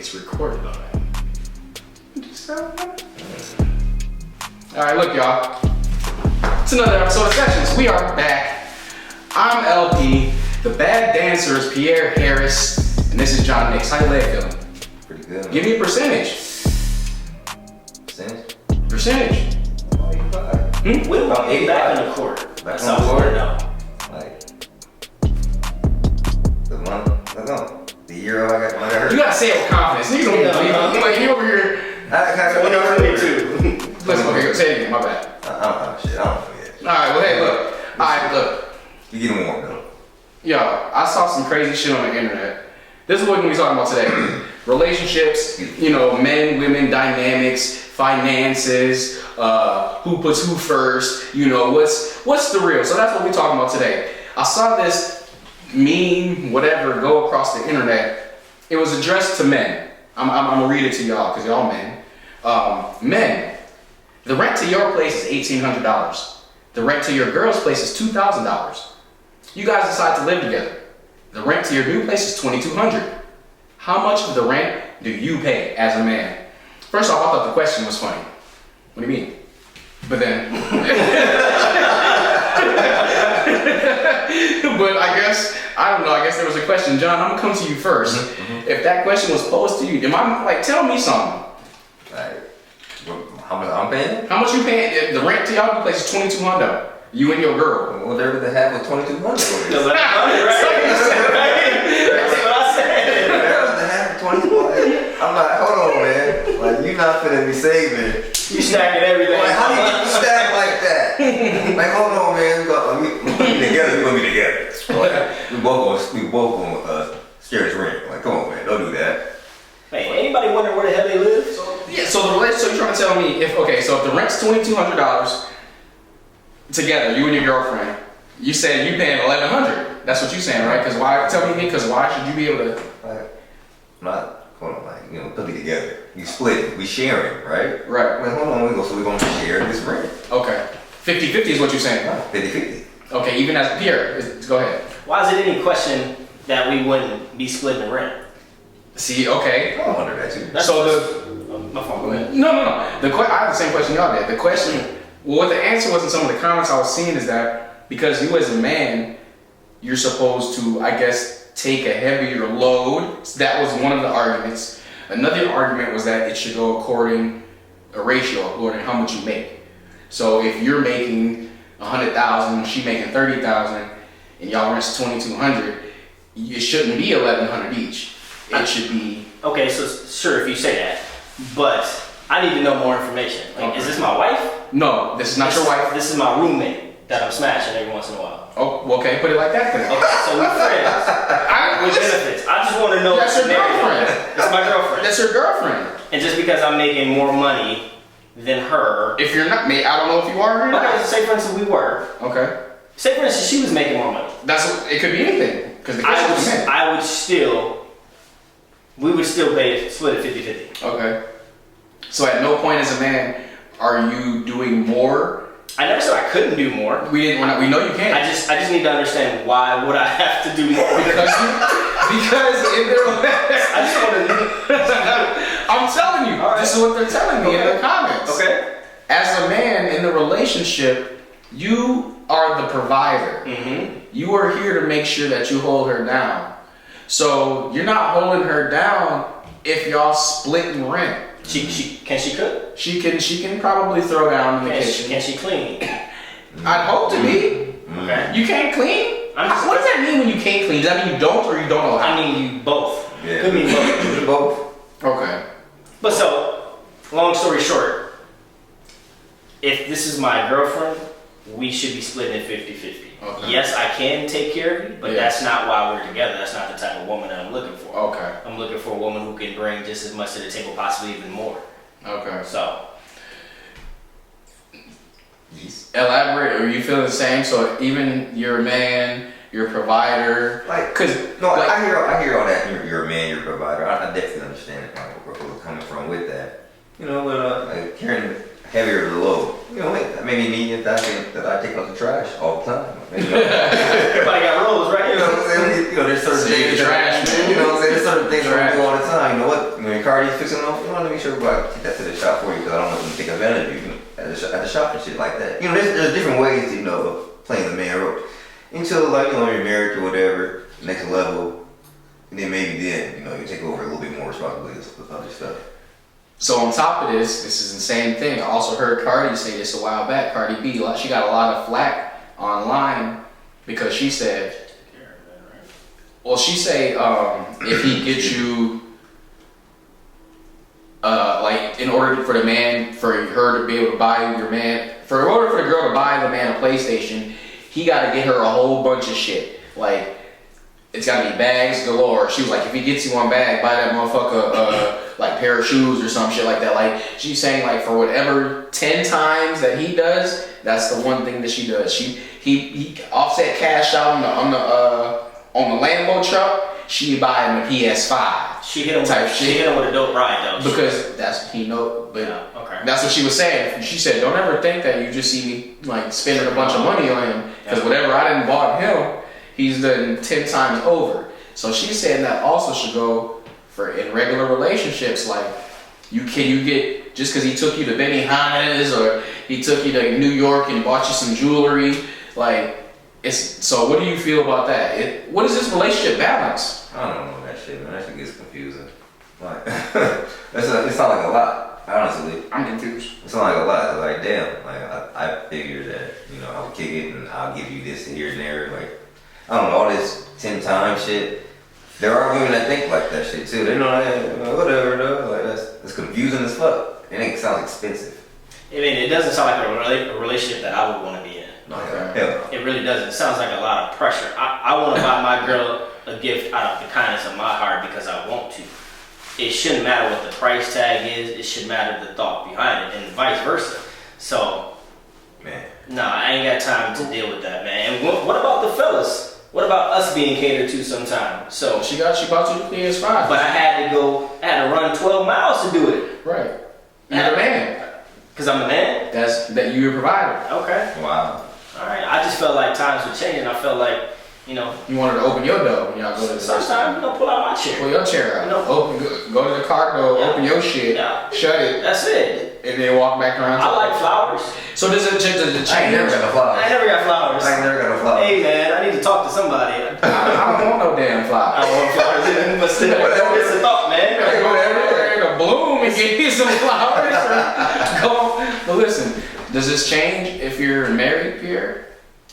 it's recorded on that. Alright, look, y'all. It's another episode of Sessions. We are back. I'm LP. The bad dancer is Pierre Harris. And this is John Nix. How you leg feeling? Pretty good. Give me a percentage. Percentage? Percentage. 85. When about 85 back on the court? Back That's on the all court? now. Like, the month, I don't know. The year I got hurt. You gotta say it with confidence. Niggas don't believe you. Like, you over here. I got 22. Listen, okay, say it again. My bad. I don't know shit. I don't know yet. Alright, well, hey, look. Alright, look. You getting warmed up. Yo, I saw some crazy shit on the internet. This is what we're talking about today. Relationships, you know, men, women, dynamics, finances, who puts who first, you know, what's the real? So that's what we're talking about today. I saw this meme, whatever, go across the internet. It was addressed to men. I'm gonna read it to y'all, because y'all men. Men, the rent to your place is $1,800. The rent to your girl's place is $2,000. You guys decide to live together. The rent to your new place is $2,200. How much of the rent do you pay as a man? First off, I thought the question was funny. What do you mean? But then, but I guess, I don't know, I guess there was a question. John, I'm gonna come to you first. If that question was posed to you, am I, like, tell me something. Like, how much I'm paying? How much you paying? The rent to y'all new place is $2,200. You and your girl. Whatever they have with 2,200 over there. Right? That's what I said. Whatever they have with 2,200. I'm like, hold on, man. Like, you not finna be saving. You stacking everything. Like, how do you stack like that? Like, hold on, man. We gonna be together. We gonna be together. Like, we both gonna share this rent. Like, come on, man. Don't do that. Hey, anybody wonder where the hell they live? So you're trying to tell me if the rent's $2,200 together, you and your girlfriend, you said you paying $1,100. That's what you saying, right? Because why? Tell me, because why should you be able to? Like, not hold on, like, you know, put it together. You split it. We sharing, right? Right. Like, hold on, we're gonna share this rent. Okay. 50-50 is what you're saying. 50-50. Okay, even as Pierre, go ahead. Why is it any question that we wouldn't be splitting the rent? See, okay. I wonder that too. That's So my fault. Go ahead. No. I have the same question y'all did. The question, well, what the answer was in some of the comments I was seeing is that because you as a man, you're supposed to, I guess, take a heavier load. So that was one of the arguments. Another argument was that it should go according to how much you make. So if you're making $100,000, she making $30,000, and y'all rent's $2,200, it shouldn't be $1,100 each. It should be. Okay, so sure if you say that, but I need to know more information. Like, Okay. Is this my wife? No, this is not your wife. This is my roommate that I'm smashing every once in a while. Oh, well, okay, put it like that then. Okay, so we're friends with benefits. I just want to know. That's your the scenario. girlfriend. It's my girlfriend. That's your girlfriend. And just because I'm making more money than her. If you're not, I don't know if you are or not. Okay, say for instance we were. Okay. Say for instance she was making more money. It could be anything. Because the question was men. We would still split it 50-50. Okay. So at no point as a man are you doing more. I never said I couldn't do more. We know you can't. I just need to understand why would I have to do more. because in their I just want to know. I'm telling you, All right. this is what they're telling me in the comments. Okay. As a man in the relationship, you are the provider. Mm-hmm. You are here to make sure that you hold her down. So you're not holding her down if y'all splitting rent. Can she cook? She can probably throw down in the kitchen. Can she clean? I'd hope to be. Okay. You can't clean? What does that mean when you can't clean? Does that mean you don't or you don't know how? I mean you both. Yeah. Could mean both. Both. Okay. But so, long story short, if this is my girlfriend, we should be splitting it 50-50. Okay. Yes, I can take care of you, but Yeah. that's not why we're together. That's not the type of woman that I'm looking for. Okay. I'm looking for a woman who can bring just as much to the table, possibly even more. Okay. So, Elaborate. Are you feeling the same? So even you're a man, you're a provider. Like, Cause no, like, I hear all that. You're a man, you're a provider. I definitely understand where we're coming from with that. You know, but like carrying heavier the load. You know, maybe me that I take out the trash all the time. everybody got roles, right? You know what I'm saying? You know, there's certain things. Trash, man. You know what I'm saying? There's certain things that I do all the time. You know what? When when Cardi's fixing them, you know, let me sure about take that to the shop for you because I don't want them to take advantage of you at the shop and shit like that. You know, there's different ways, you know, of playing the man role. Until like, you know, you're married or whatever, next level, and then maybe then, you know, you take over a little bit more responsibilities with other stuff. So on top of this is the same thing. I also heard Cardi say this a while back. Cardi B, she got a lot of flack online because she said, well, she say if he gets you, like in order for her to be able to buy your man, in order for the girl to buy the man a PlayStation, he got to get her a whole bunch of shit. Like, it's got to be bags galore. She was like, if he gets you one bag, buy that motherfucker like pair of shoes or some shit like that. Like, she's saying like for whatever 10 times that he does, that's the one thing that she does. He Offset cash out on the Lambo truck. She buy him a PS5. She hit him with a dope ride though. Because that's he know, but yeah, okay. That's what she was saying. She said, "Don't ever think that you just see me like spending a bunch of money on him, because whatever I didn't bought him, he's done 10 times over." So she's saying that also should go for in regular relationships. Like, you get just because he took you to Benihana's or he took you to New York and bought you some jewelry, like. So what do you feel about that? What is this relationship balance? I don't know that shit, man. That shit gets confusing. Like, it's not like a lot, honestly. I'm confused. It's not like a lot. Like, damn. Like, I figured that, you know, I would kick it and I'll give you this here and there. Like, I don't know, all this 10 times shit. There are women that think like that shit too. They know that, whatever though. Like, that's confusing as fuck. It sounds expensive. I mean, it doesn't sound like a relationship that I would want to be in. Okay. It really doesn't. It sounds like a lot of pressure. I want to buy my girl a gift out of the kindness of my heart because I want to. It shouldn't matter what the price tag is. It should matter the thought behind it, and vice versa. So, man, nah, I ain't got time to deal with that, man. And what about the fellas? What about us being catered to sometime? So she bought you the PS5, but I had to run 12 miles to do it. Right. You're the man. Cause I'm the man. That you're a provider. Okay. Wow. All right. I just felt like times were changing. I felt like, you know. You wanted to open your door when y'all go to the sometimes, you know, pull out my chair. Pull your chair out. You know, go to the car door, open your shit, shut it. That's it. And then walk back around. I like flowers. So does it change? I ain't never got no flowers. I ain't never got flowers. I ain't never got no flowers. Hey man, I need to talk to somebody. I don't want no damn flowers. I don't want flowers either, but still, it's a thought, man. Go everywhere to bloom and get you some flowers. But listen, does this change if you're married, Pierre?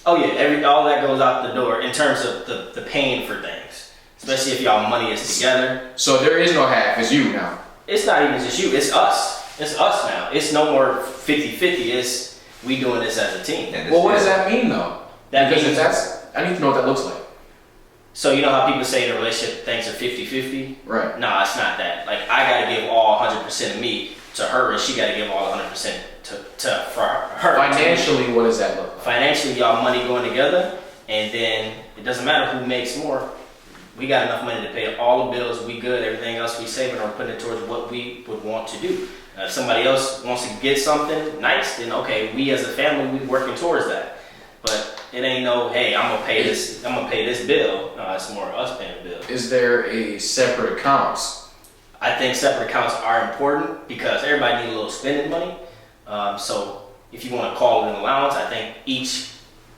Oh yeah, all that goes out the door in terms of the paying for things, especially if y'all money is together. So there is no half. It's you now. It's not even just you. It's us. It's us now. It's no more 50-50. It's we doing this as a team. Well, what does that mean though? Because means, I need to know what that looks like. So you know how people say in a relationship things are 50-50? Right. No, it's not that. Like, I gotta give all 100% of me to her, and she gotta give all 100% for her. Financially, what does that look like? Financially, y'all money going together, and then it doesn't matter who makes more. We got enough money to pay all the bills. We good. Everything else we saving or putting it towards what we would want to do. If somebody else wants to get something nice, then okay, we as a family, we working towards that. But it ain't no, hey, I'm gonna pay this bill. No, it's more us paying the bill. Is there a separate accounts? I think separate accounts are important because everybody needs a little spending money. So if you want to call it an allowance, I think each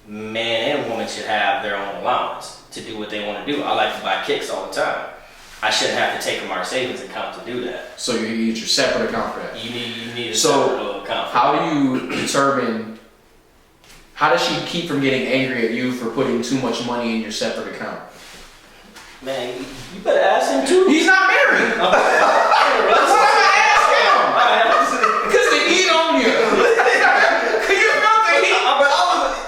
man and woman should have their own allowance to do what they want to do. I like to buy kicks all the time. I shouldn't have to take from our savings account to do that. So you need your separate account for that. You need a separate little account. How do you determine? How does she keep from getting angry at you for putting too much money in your separate account? Man, you better ask him too. He's not married. That's what I'm gonna ask him. Because they eat on you. Can you feel the heat?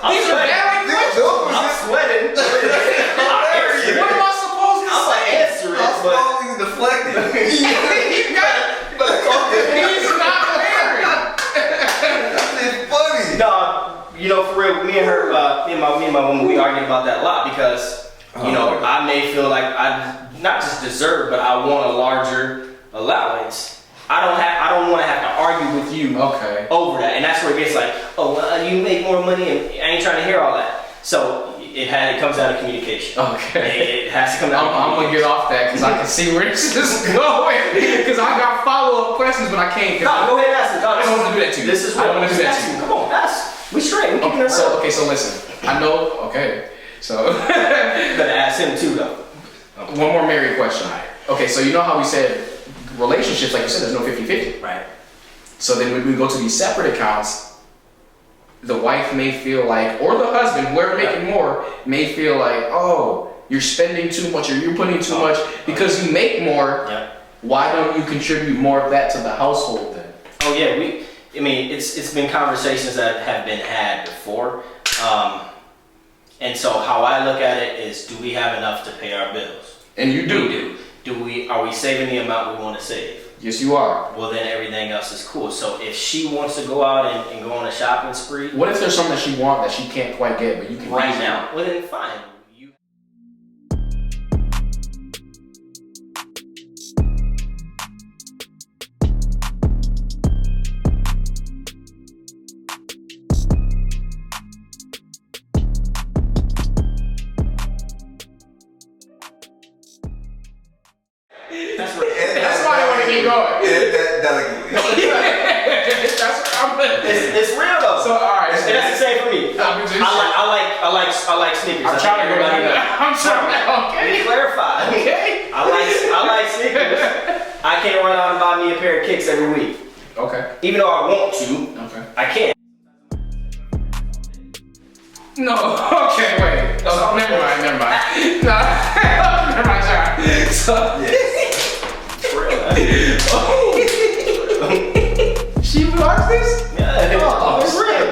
These are valid questions. I'm sweating. What am I supposed to say? Answer it, but you deflected. He's not married. That's funny. no, you know, for real, me and my woman, we arguing about that a lot because, you know, I may feel like I not just deserve, but I want a larger allowance. I don't want to have to argue with you over that, and that's where it gets like, oh, well, you make more money, and I ain't trying to hear all that. So it comes out of communication. Okay. It has to come out. I'm gonna get off that because I can see where this is going. Because I questions, but I can't. No, go ahead and ask it. No, I don't want to do that to you. This is I don't want to do that ask to you. Come on, ask. We straight. We keeping it real. Okay, so listen. I know. Okay, so Gotta ask him too, though. one more married question. Okay, so you know how we said relationships, like you said, there's no 50-50. Right. So then when we go to these separate accounts, the wife may feel like, or the husband, whoever making more, may feel like, oh, you're spending too much or you're putting too much because you make more. Yeah. Why don't you contribute more of that to the household then? Oh yeah, I mean, it's been conversations that have been had before, and so how I look at it is, do we have enough to pay our bills? And you do. We do. Are we saving the amount we want to save? Yes, you are. Well, then everything else is cool. So if she wants to go out and go on a shopping spree, What if there's something that she wants that she can't quite get, but you can right easily- now, well then fine. That's why I want to keep going. That's what I'm It's real though. So all right. And that's the same for me. I like sneakers. I'm trying to go down that. I'm trying to. Let me Okay. clarify. Okay. I like sneakers. I can't run out and buy me a pair of kicks every week. Okay. Even though I want to, Okay. I can't. No. Okay. Wait. Oh, never mind. Never mind. No. Never mind. Sorry. So. She watched this? Yeah, Oh, it's real.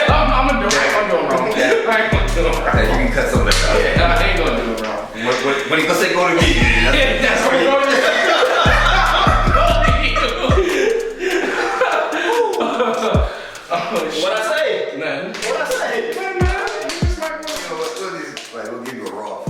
I'm gonna do it. I'm doing wrong. I ain't gonna do it wrong. You can cut some of that out. Yeah, I ain't gonna do it wrong. When he gonna say go to me? That's what we're going to do. What I say? Nothing. What I say? Man, it's just like, We'll give you a raw.